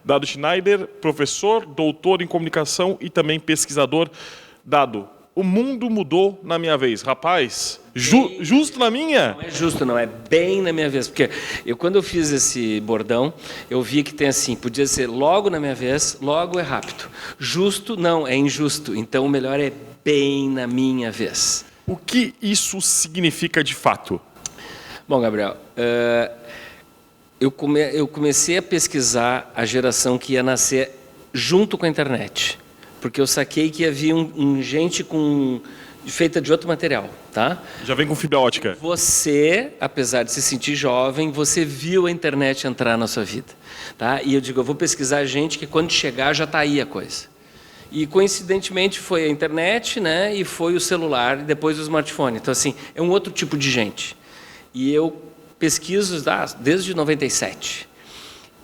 Dado Schneider, professor, doutor em comunicação e também pesquisador. Dado, o mundo mudou na minha vez. Rapaz, justo na minha? Não é justo, não, é bem na minha vez. Porque quando eu fiz esse bordão, eu vi que tem assim, podia ser logo na minha vez, logo é rápido. Justo, não, é injusto. Então o melhor é bem na minha vez. O que isso significa de fato? Bom, Gabriel, eu comecei a pesquisar a geração que ia nascer junto com a internet. Porque eu saquei que havia gente feita de outro material, tá? Já vem com fibra ótica. Você, apesar de se sentir jovem, você viu a internet entrar na sua vida, tá? E eu digo, eu vou pesquisar gente que quando chegar já está aí a coisa. E coincidentemente foi a internet, né? E foi o celular e depois o smartphone. Então assim, é um outro tipo de gente. E eu pesquiso desde 97.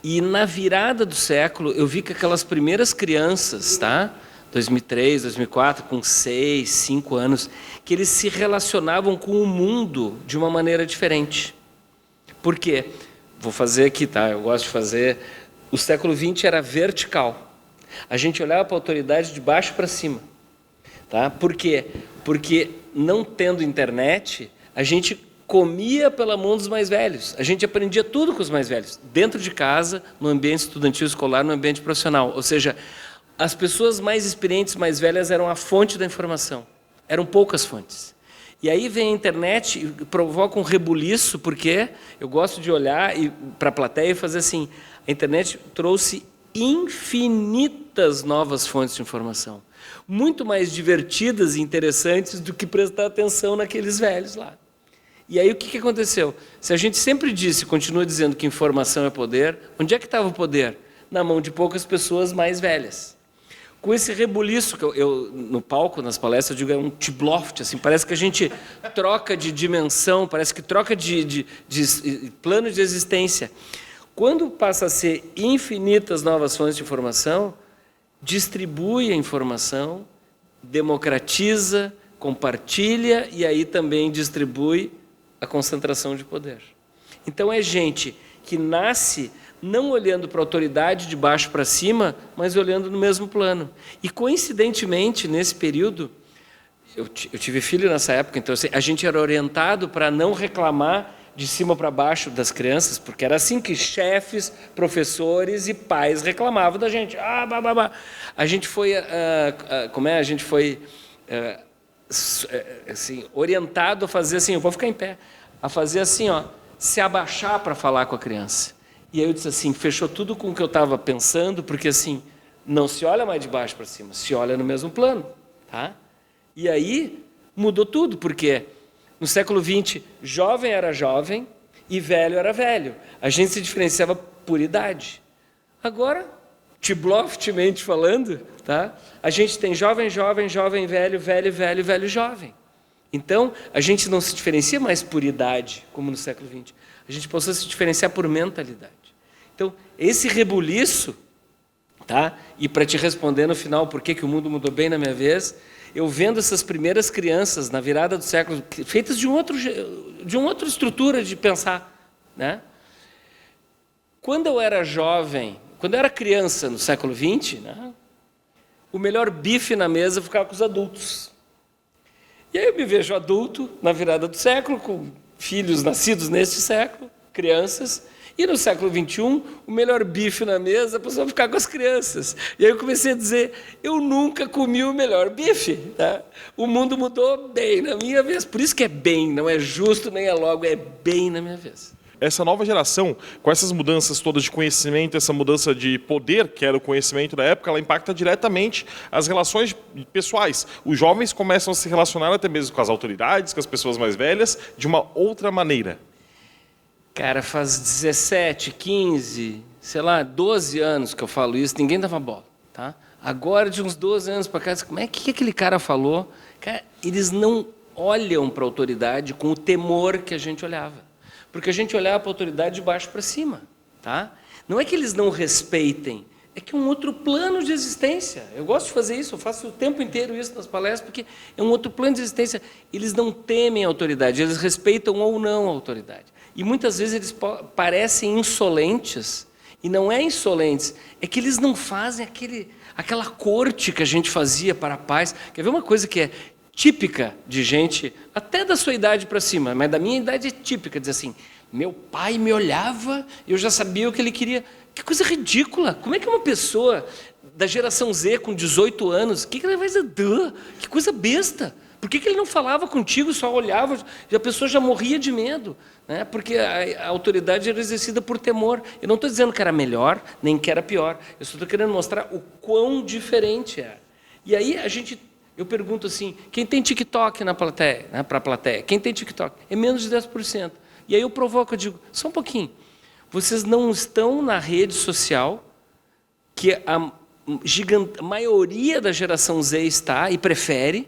E na virada do século eu vi que aquelas primeiras crianças, tá? 2003, 2004, com 6, 5 anos, que eles se relacionavam com o mundo de uma maneira diferente. Por quê? Vou fazer aqui, tá? Eu gosto de fazer. O século XX era vertical. A gente olhava para a autoridade de baixo para cima. Tá? Por quê? Porque não tendo internet, a gente comia pela mão dos mais velhos. A gente aprendia tudo com os mais velhos. Dentro de casa, no ambiente estudantil escolar, no ambiente profissional. Ou seja, as pessoas mais experientes, mais velhas, eram a fonte da informação. Eram poucas fontes. E aí vem a internet e provoca um rebuliço, porque eu gosto de olhar para a plateia e fazer assim, a internet trouxe infinitas novas fontes de informação, muito mais divertidas e interessantes do que prestar atenção naqueles velhos lá. E aí o que aconteceu? Se a gente sempre disse, continua dizendo que informação é poder, onde é que estava o poder? Na mão de poucas pessoas mais velhas. Com esse rebuliço, que eu no palco, nas palestras, eu digo, é um tibloft, assim, parece que a gente troca de dimensão, parece que troca de plano de existência. Quando passa a ser infinitas novas fontes de informação, distribui a informação, democratiza, compartilha e aí também distribui a concentração de poder. Então é gente que nasce não olhando para a autoridade de baixo para cima, mas olhando no mesmo plano. E, coincidentemente, nesse período, eu tive filho nessa época, então a gente era orientado para não reclamar de cima para baixo das crianças, porque era assim que chefes, professores e pais reclamavam da gente. A gente foi, A gente foi assim, orientado a fazer assim, eu vou ficar em pé, a fazer assim, ó, se abaixar para falar com a criança. E aí eu disse assim, fechou tudo com o que eu estava pensando, porque assim, não se olha mais de baixo para cima, se olha no mesmo plano. Tá? E aí mudou tudo, porque no século XX, jovem era jovem e velho era velho. A gente se diferenciava por idade. Agora, tibloftmente falando, tá? A gente tem jovem, jovem, jovem, velho, velho, velho, velho, jovem. Então, a gente não se diferencia mais por idade, como no século XX. A gente passou a se diferenciar por mentalidade. Então, esse rebuliço, tá? E para te responder no final por que o mundo mudou bem na minha vez, eu vendo essas primeiras crianças na virada do século, feitas de uma outra estrutura de pensar, né? Quando eu era jovem, quando eu era criança no século XX, né, o melhor bife na mesa ficava com os adultos. E aí eu me vejo adulto na virada do século, com filhos nascidos neste século, crianças, e no século XXI, o melhor bife na mesa, a pessoa vai ficar com as crianças. E aí eu comecei a dizer, eu nunca comi o melhor bife. Tá? O mundo mudou bem na minha vez. Por isso que é bem, não é justo, nem é logo, é bem na minha vez. Essa nova geração, com essas mudanças todas de conhecimento, essa mudança de poder, que era o conhecimento da época, ela impacta diretamente as relações pessoais. Os jovens começam a se relacionar até mesmo com as autoridades, com as pessoas mais velhas, de uma outra maneira. Cara, faz 17, 15, sei lá, 12 anos que eu falo isso, ninguém dava bola, tá? Agora, de uns 12 anos para cá, como é que aquele cara falou? Cara, eles não olham para a autoridade com o temor que a gente olhava. Porque a gente olhava para a autoridade de baixo para cima, tá? Não é que eles não respeitem, é que é um outro plano de existência. Eu gosto de fazer isso, eu faço o tempo inteiro isso nas palestras, porque é um outro plano de existência. Eles não temem a autoridade, eles respeitam ou não a autoridade. E muitas vezes eles parecem insolentes E não é insolentes, é que eles não fazem aquela corte que a gente fazia para pais. Quer ver uma coisa que é típica de gente, até da sua idade para cima, mas da minha idade é típica, dizer assim, meu pai me olhava e eu já sabia o que ele queria. Que coisa ridícula! Como é que uma pessoa da geração Z com 18 anos, o que ele vai dizer? Que coisa besta! Por que ele não falava contigo, só olhava, e a pessoa já morria de medo? Né? Porque a autoridade era exercida por temor. Eu não estou dizendo que era melhor, nem que era pior. Eu só estou querendo mostrar o quão diferente é. E aí eu pergunto assim, quem tem TikTok na plateia, né, para a plateia? Quem tem TikTok? É menos de 10%. E aí eu provoco, eu digo, só um pouquinho. Vocês não estão na rede social que a maioria da geração Z está e prefere,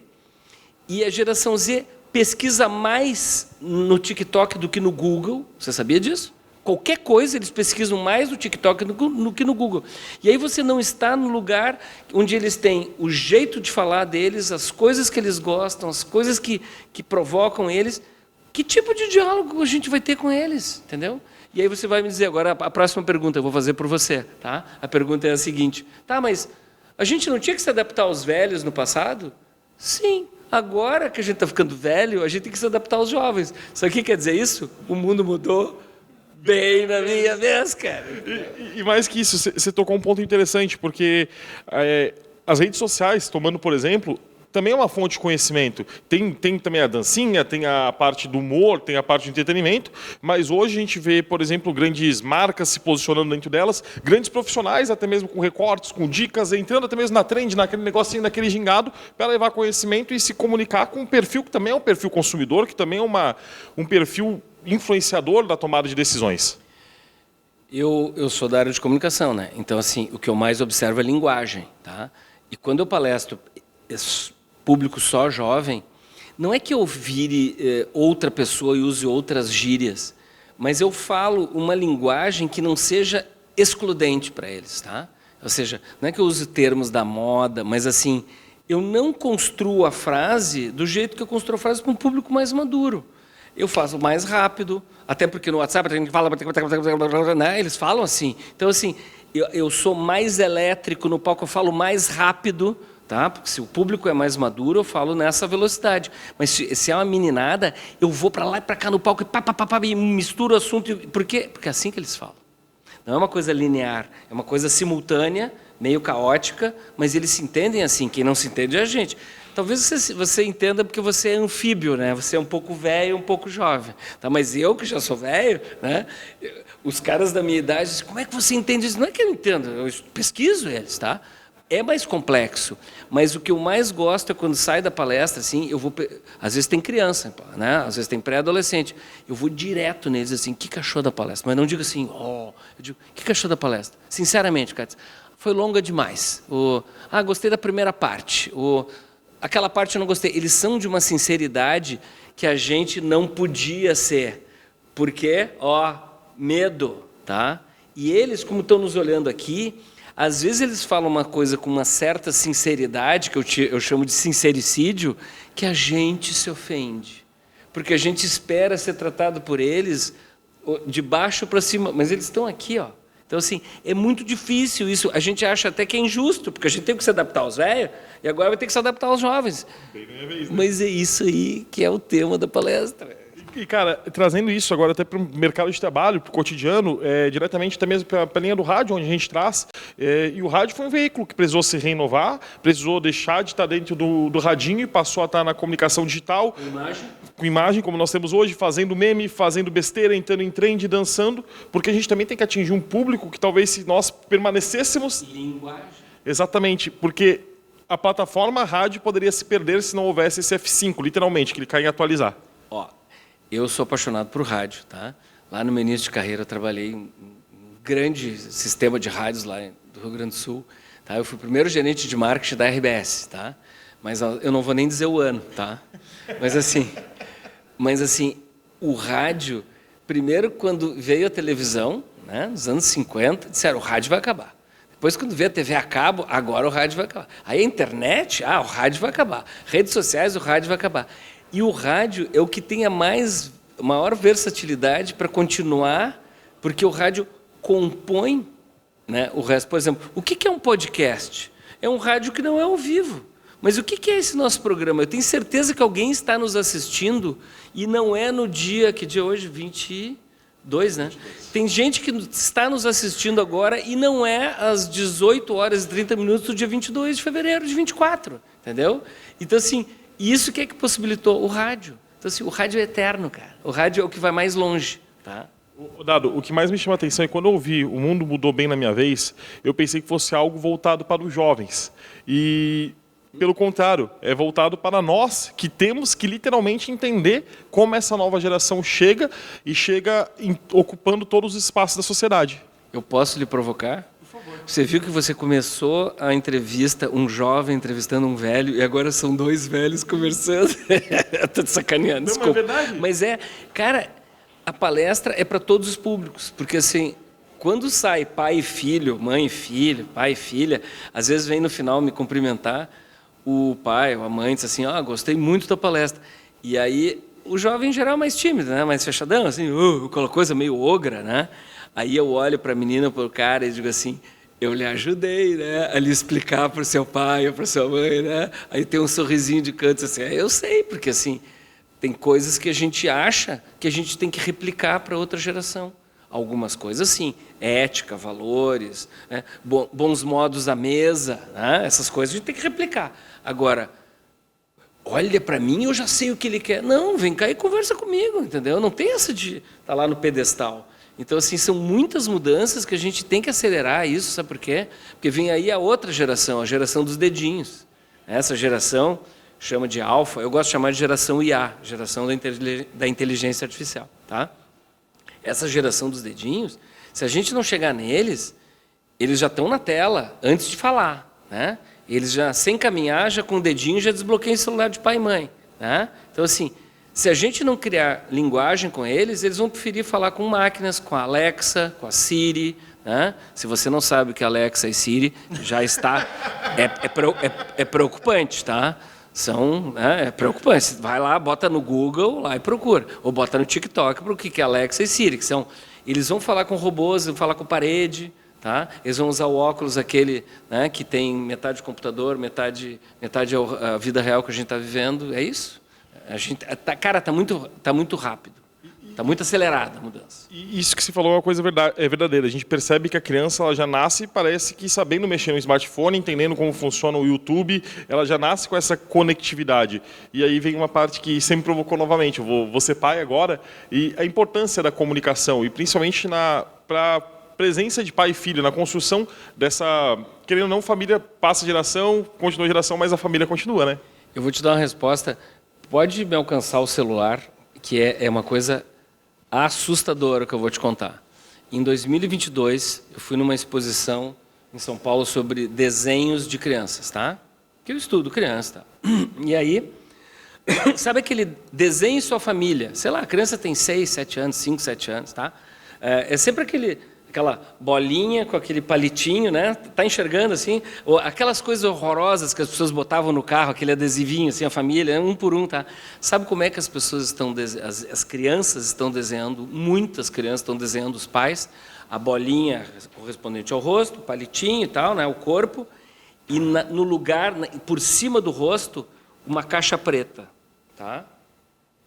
e a geração Z pesquisa mais no TikTok do que no Google. Você sabia disso? Qualquer coisa eles pesquisam mais no TikTok do que no Google. E aí você não está no lugar onde eles têm o jeito de falar deles, as coisas que eles gostam, as coisas que provocam eles. Que tipo de diálogo a gente vai ter com eles? Entendeu? E aí você vai me dizer, agora a próxima pergunta eu vou fazer por você. Tá? A pergunta é a seguinte, mas a gente não tinha que se adaptar aos velhos no passado? Sim. Agora que a gente está ficando velho, a gente tem que se adaptar aos jovens. Sabe o que quer dizer isso? O mundo mudou bem na minha vez, cara. E mais que isso, você tocou um ponto interessante, porque as redes sociais, tomando por exemplo, também é uma fonte de conhecimento. Tem também a dancinha, tem a parte do humor, tem a parte do entretenimento, mas hoje a gente vê, por exemplo, grandes marcas se posicionando dentro delas, grandes profissionais, até mesmo com recortes, com dicas, entrando até mesmo na trend, naquele negocinho, naquele gingado, para levar conhecimento e se comunicar com um perfil que também é um perfil consumidor, que também é um perfil influenciador da tomada de decisões. Eu sou da área de comunicação, né? Então, assim, o que eu mais observo é linguagem, tá? E quando eu palestro público só jovem, não é que eu vire outra pessoa e use outras gírias, mas eu falo uma linguagem que não seja excludente para eles, tá? Ou seja, não é que eu use termos da moda, mas assim, eu não construo a frase do jeito que eu construo a frase para um público mais maduro. Eu faço mais rápido, até porque no WhatsApp a gente fala, né? Eles falam assim. Então, assim, eu sou mais elétrico no palco, eu falo mais rápido, tá? Porque se o público é mais maduro, eu falo nessa velocidade. Mas se é uma meninada, eu vou para lá e para cá no palco e misturo o assunto. Por quê? Porque é assim que eles falam. Não é uma coisa linear, é uma coisa simultânea, meio caótica, mas eles se entendem assim. Quem não se entende é a gente. Talvez você entenda porque você é anfíbio, né? Você é um pouco velho, um pouco jovem. Tá? Mas eu, que já sou velho, né? Os caras da minha idade dizem, como é que você entende isso? Não é que eu entendo, eu pesquiso eles, tá? É mais complexo, mas o que eu mais gosto é quando sai da palestra, assim, às vezes tem criança, né? Às vezes tem pré-adolescente, eu vou direto neles, assim, o que achou da palestra? Mas não digo assim, eu digo, o que achou da palestra? Sinceramente, Cátia, foi longa demais. Gostei da primeira parte, aquela parte eu não gostei. Eles são de uma sinceridade que a gente não podia ser, porque, medo, tá? E eles, como estão nos olhando aqui, às vezes eles falam uma coisa com uma certa sinceridade, que eu chamo de sincericídio, que a gente se ofende. Porque a gente espera ser tratado por eles de baixo para cima, mas eles estão aqui, ó. Então, assim, é muito difícil isso. A gente acha até que é injusto, porque a gente tem que se adaptar aos velhos e agora vai ter que se adaptar aos jovens. Mas é isso aí que é o tema da palestra. E, cara, trazendo isso agora até para o mercado de trabalho, para o cotidiano, diretamente até mesmo para a linha do rádio, onde a gente traz, e o rádio foi um veículo que precisou se renovar, precisou deixar de estar dentro do radinho e passou a estar na comunicação digital. Com imagem, como nós temos hoje, fazendo meme, fazendo besteira, entrando em trend, dançando, porque a gente também tem que atingir um público que talvez se nós permanecêssemos... Linguagem. Exatamente, porque a plataforma rádio poderia se perder se não houvesse esse F5, literalmente, clicar em atualizar. Eu sou apaixonado por rádio, tá? Lá no meu início de carreira eu trabalhei em um grande sistema de rádios lá do Rio Grande do Sul, tá? Eu fui o primeiro gerente de marketing da RBS, tá? Mas eu não vou nem dizer o ano, tá? Mas assim, o rádio, primeiro quando veio a televisão, né, nos anos 50, disseram, o rádio vai acabar. Depois, quando veio a TV a cabo, agora o rádio vai acabar. Aí a internet, o rádio vai acabar. Redes sociais, o rádio vai acabar. E o rádio é o que tem a maior versatilidade para continuar, porque o rádio compõe né? O resto, por exemplo, o que é um podcast? É um rádio que não é ao vivo. Mas o que é esse nosso programa? Eu tenho certeza que alguém está nos assistindo e não é no dia, que dia é hoje? 22, né? Tem gente que está nos assistindo agora e não é às 18 horas e 30 minutos do dia 22 de fevereiro de 24, entendeu? Então, assim, isso que é que possibilitou o rádio. Então, assim, o rádio é eterno, cara. O rádio é o que vai mais longe, tá? Dado, o que mais me chama a atenção é quando eu ouvi O Mundo Mudou Bem na Minha Vez, eu pensei que fosse algo voltado para os jovens. E, pelo contrário, é voltado para nós, que temos que literalmente entender como essa nova geração chega e chega ocupando todos os espaços da sociedade. Eu posso lhe provocar? Por favor. Você viu que você começou a entrevista, um jovem entrevistando um velho, e agora são dois velhos conversando. Estou te sacaneando, desculpa. Não, é verdade. Mas cara, a palestra é para todos os públicos, porque assim, quando sai pai e filho, mãe e filho, pai e filha, às vezes vem no final me cumprimentar, o pai ou a mãe diz assim, gostei muito da palestra. E aí, o jovem em geral é mais tímido, né? Mais fechadão, assim, aquela coisa meio ogra, né? Aí eu olho para a menina, para o cara e digo assim, eu lhe ajudei, né? A lhe explicar para o seu pai ou para a sua mãe, né? Aí tem um sorrisinho de canto assim, eu sei, porque assim, tem coisas que a gente acha que a gente tem que replicar para outra geração. Algumas coisas, sim, ética, valores, né? Bons modos à mesa, né? Essas coisas a gente tem que replicar. Agora, olha para mim, eu já sei o que ele quer. Não, vem cá e conversa comigo, entendeu? Não tem essa de estar lá no pedestal. Então, assim, são muitas mudanças que a gente tem que acelerar isso, sabe por quê? Porque vem aí a outra geração, a geração dos dedinhos. Essa geração chama de alfa, eu gosto de chamar de geração IA, geração da inteligência artificial, tá? Essa geração dos dedinhos, se a gente não chegar neles, eles já estão na tela antes de falar, né? Eles já, sem caminhar, já com o dedinho, já desbloqueiam o celular de pai e mãe, né? Então, assim, se a gente não criar linguagem com eles, eles vão preferir falar com máquinas, com a Alexa, com a Siri, né? Se você não sabe o que Alexa e Siri, já está... É preocupante, tá? É preocupante. Você vai lá, bota no Google lá e procura. Ou bota no TikTok para o que é Alexa e Siri, que são... Eles vão falar com robôs, vão falar com parede, tá? Eles vão usar o óculos aquele, né, que tem metade computador, metade a vida real que a gente está vivendo. É isso? A gente, cara, está muito rápido. Está muito acelerada a mudança. E isso que você falou é uma coisa verdadeira. A gente percebe que a criança ela já nasce, parece que sabendo mexer no smartphone, entendendo como funciona o YouTube, ela já nasce com essa conectividade. E aí vem uma parte que sempre provocou novamente. Eu vou ser pai agora, e a importância da comunicação, e principalmente para a presença de pai e filho, na construção dessa, querendo ou não, família passa geração, continua geração, mas a família continua, né? Eu vou te dar uma resposta. Pode me alcançar o celular, que é uma coisa assustadora que eu vou te contar. Em 2022, eu fui numa exposição em São Paulo sobre desenhos de crianças, tá? Que eu estudo criança, tá? E aí, sabe aquele desenho sua família? Sei lá, a criança tem 6, 7 anos, 5, 7 anos, tá? É sempre aquela bolinha com aquele palitinho, né? Tá enxergando assim? Ou aquelas coisas horrorosas que as pessoas botavam no carro, aquele adesivinho assim, a família, um por um, tá? Sabe como é que as pessoas estão as crianças estão desenhando? Muitas crianças estão desenhando os pais, a bolinha correspondente ao rosto, o palitinho e tal, né? O corpo, e no lugar, por cima do rosto, uma caixa preta, tá?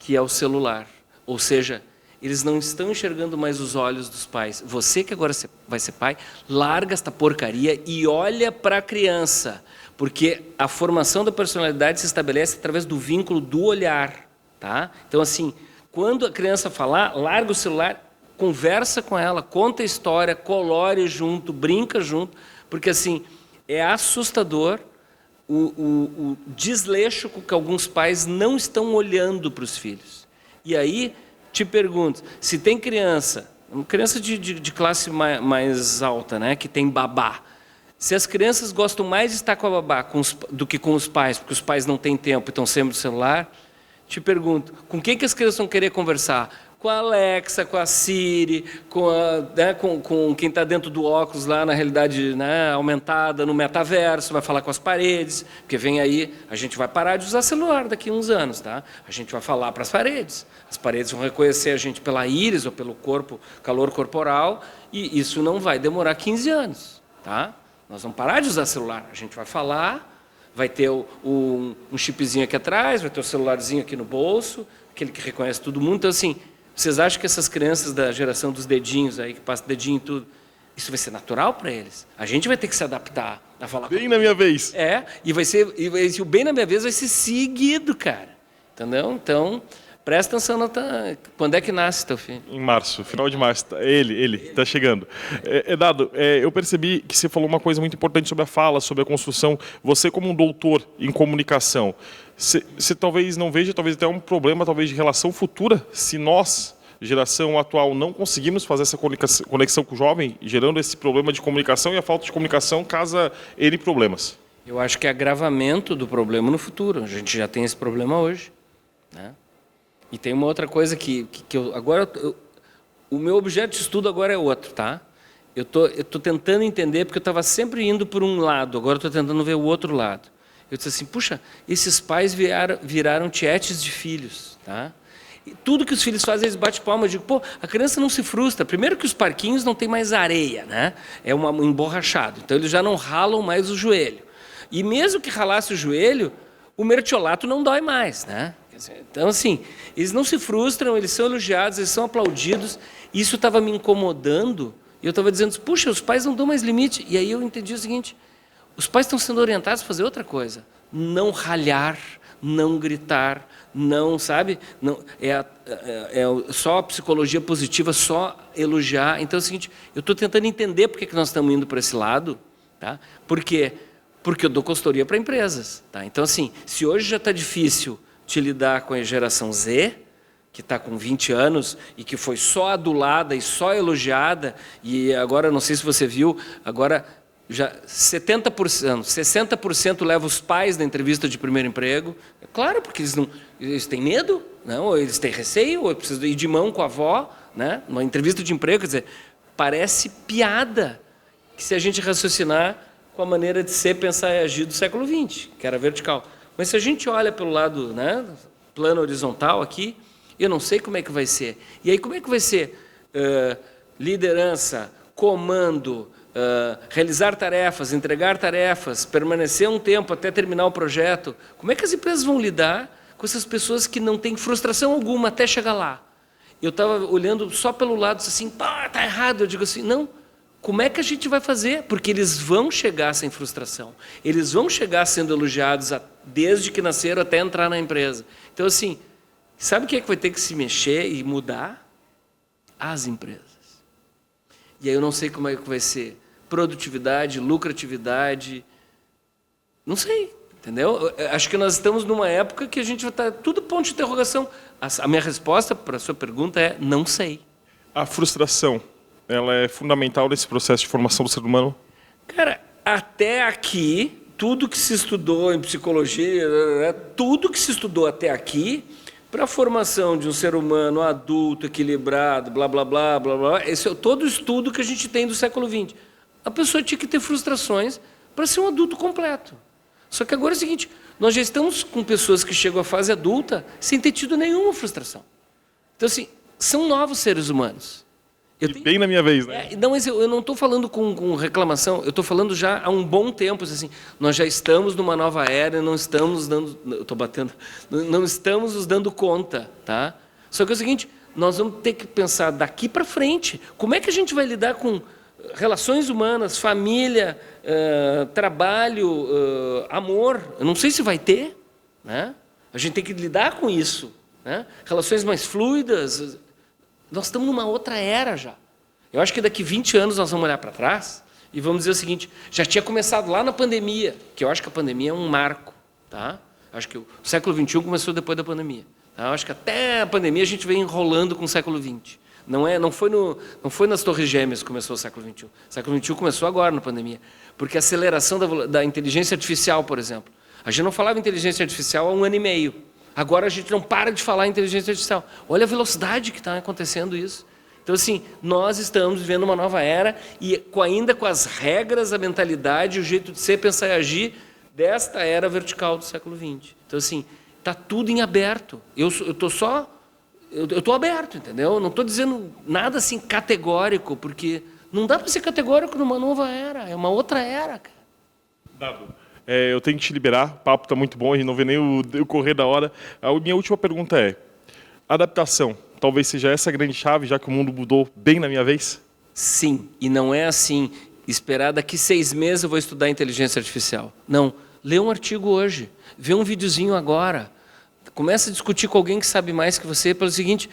Que é o celular. Ou seja, eles não estão enxergando mais os olhos dos pais. Você que agora vai ser pai, larga esta porcaria e olha para a criança. Porque a formação da personalidade se estabelece através do vínculo do olhar. Tá? Então, assim, quando a criança falar, larga o celular, conversa com ela, conta a história, colore junto, brinca junto. Porque, assim, é assustador o desleixo com que alguns pais não estão olhando para os filhos. E aí... Te pergunto, se tem criança de classe mais alta, né, que tem babá, se as crianças gostam mais de estar com a babá do que com os pais, porque os pais não têm tempo e estão sempre no celular, te pergunto, com quem que as crianças vão querer conversar? com a Alexa, com a Siri, com quem está dentro do óculos lá na realidade, né, aumentada, no metaverso, vai falar com as paredes, porque vem aí, a gente vai parar de usar celular daqui a uns anos, tá? A gente vai falar para as paredes vão reconhecer a gente pela íris ou pelo corpo, calor corporal, e isso não vai demorar 15 anos, tá? Nós vamos parar de usar celular, a gente vai falar, vai ter um chipzinho aqui atrás, vai ter o celularzinho aqui no bolso, aquele que reconhece todo mundo, então assim, vocês acham que essas crianças da geração dos dedinhos aí, que passa dedinho em tudo, isso vai ser natural para eles? A gente vai ter que se adaptar a falar. Bem na minha vez. E o bem na minha vez vai ser seguido, cara. Entendeu? Então, presta atenção quando é que nasce teu filho? Em março, final de março. Ele está chegando. Dado, eu percebi que você falou uma coisa muito importante sobre a fala, sobre a construção. Você, como um doutor em comunicação, você talvez não veja, talvez até um problema talvez de relação futura, se nós, geração atual, não conseguimos fazer essa conexão com o jovem, gerando esse problema de comunicação, e a falta de comunicação causa N problemas. Eu acho que é agravamento do problema no futuro. A gente já tem esse problema hoje, né? E tem uma outra coisa o meu objeto de estudo agora é outro, tá? Eu tô tentando entender, porque eu estava sempre indo por um lado, agora estou tentando ver o outro lado. Eu disse assim, puxa, esses pais viraram tietes de filhos, tá? E tudo que os filhos fazem, eles batem palma. Eu digo, pô, a criança não se frustra. Primeiro que os parquinhos não tem mais areia, né? É um emborrachado, então eles já não ralam mais o joelho. E mesmo que ralasse o joelho, o mertiolato não dói mais, né? Então, assim, eles não se frustram, eles são elogiados, eles são aplaudidos. Isso estava me incomodando, e eu estava dizendo, puxa, os pais não dão mais limite. E aí eu entendi o seguinte, os pais estão sendo orientados a fazer outra coisa. Não ralhar, não gritar, não, sabe? Não, só a psicologia positiva, só elogiar. Então é o seguinte, eu estou tentando entender por que nós estamos indo para esse lado. Tá? Por quê? Porque eu dou consultoria para empresas. Tá? Então, assim, se hoje já está difícil de lidar com a geração Z, que está com 20 anos e que foi só adulada e só elogiada, e agora, não sei se você viu, agora já 70%, 60% leva os pais na entrevista de primeiro emprego. É claro, porque eles têm medo, não? Ou eles têm receio, ou precisam ir de mão com a avó, né? Uma entrevista de emprego, quer dizer, parece piada que se a gente raciocinar com a maneira de ser, pensar e agir do século XX, que era vertical. Mas se a gente olha pelo lado, né, plano horizontal aqui, eu não sei como é que vai ser. E aí como é que vai ser? Liderança, comando, realizar tarefas, entregar tarefas, permanecer um tempo até terminar o projeto. Como é que as empresas vão lidar com essas pessoas que não têm frustração alguma até chegar lá? Eu estava olhando só pelo lado assim, pá, tá errado. Eu digo assim, não. Como é que a gente vai fazer? Porque eles vão chegar sem frustração. Eles vão chegar sendo elogiados desde que nasceram até entrar na empresa. Então, assim, sabe o que é que vai ter que se mexer e mudar? As empresas. E aí eu não sei como é que vai ser. Produtividade, lucratividade, não sei, entendeu? Acho que nós estamos numa época que a gente vai estar tudo ponto de interrogação. A minha resposta para a sua pergunta é não sei. A frustração, ela é fundamental nesse processo de formação do ser humano? Cara, até aqui, tudo que se estudou em psicologia, tudo que se estudou até aqui, para a formação de um ser humano adulto, equilibrado, blá, blá, blá, blá, blá, esse é todo o estudo que a gente tem do século XX. A pessoa tinha que ter frustrações para ser um adulto completo. Só que agora é o seguinte, nós já estamos com pessoas que chegam à fase adulta sem ter tido nenhuma frustração. Então, assim, são novos seres humanos. Bem na minha vez, né? Não, mas eu não estou falando com reclamação, eu estou falando já há um bom tempo, assim, nós já estamos numa nova era e não estamos dando, eu estou batendo, não estamos nos dando conta, tá? Só que é o seguinte, nós vamos ter que pensar daqui para frente, como é que a gente vai lidar com relações humanas, família, trabalho, amor, eu não sei se vai ter, né? A gente tem que lidar com isso, né? Relações mais fluidas. Nós estamos numa outra era já. Eu acho que daqui 20 anos nós vamos olhar para trás e vamos dizer o seguinte, já tinha começado lá na pandemia, que eu acho que a pandemia é um marco. Tá? Acho que o século XXI começou depois da pandemia. Tá? Eu acho que até a pandemia a gente vem enrolando com o século XX. Não foi nas Torres Gêmeas que começou o século XXI. O século XXI começou agora na pandemia. Porque a aceleração da inteligência artificial, por exemplo. A gente não falava em inteligência artificial há 1 ano e meio. Agora a gente não para de falar em inteligência artificial. Olha a velocidade que está acontecendo isso. Então, assim, nós estamos vivendo uma nova era e ainda com as regras, a mentalidade, o jeito de ser, pensar e agir desta era vertical do século XX. Então, assim, está tudo em aberto. Eu estou aberto, entendeu? Eu não estou dizendo nada assim categórico, porque não dá para ser categórico numa nova era, é uma outra era, cara. Dado. Eu tenho que te liberar, o papo está muito bom, a gente não vê nem o correr da hora. A minha última pergunta é, adaptação, talvez seja essa a grande chave, já que o mundo mudou bem na minha vez? Sim, e não é assim, esperar daqui 6 meses eu vou estudar inteligência artificial. Não, lê um artigo hoje, vê um videozinho agora, começa a discutir com alguém que sabe mais que você, pelo seguinte,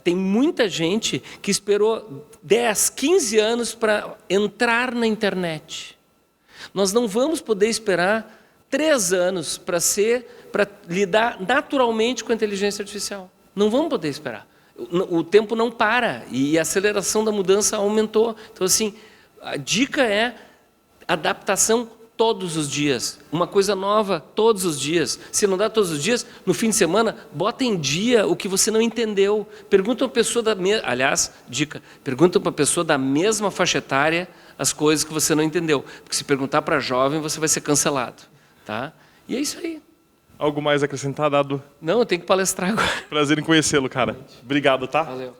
tem muita gente que esperou 10, 15 anos para entrar na internet. Nós não vamos poder esperar 3 anos para lidar naturalmente com a inteligência artificial. Não vamos poder esperar. O tempo não para e a aceleração da mudança aumentou. Então, assim, a dica é adaptação todos os dias. Uma coisa nova todos os dias. Se não dá todos os dias, no fim de semana, bota em dia o que você não entendeu. Pergunta uma pessoa pergunta para uma pessoa da mesma faixa etária as coisas que você não entendeu. Porque se perguntar para jovem, você vai ser cancelado. Tá? E é isso aí. Algo mais a acrescentar, Dado? Não, eu tenho que palestrar agora. Prazer em conhecê-lo, cara. Obrigado, tá? Valeu.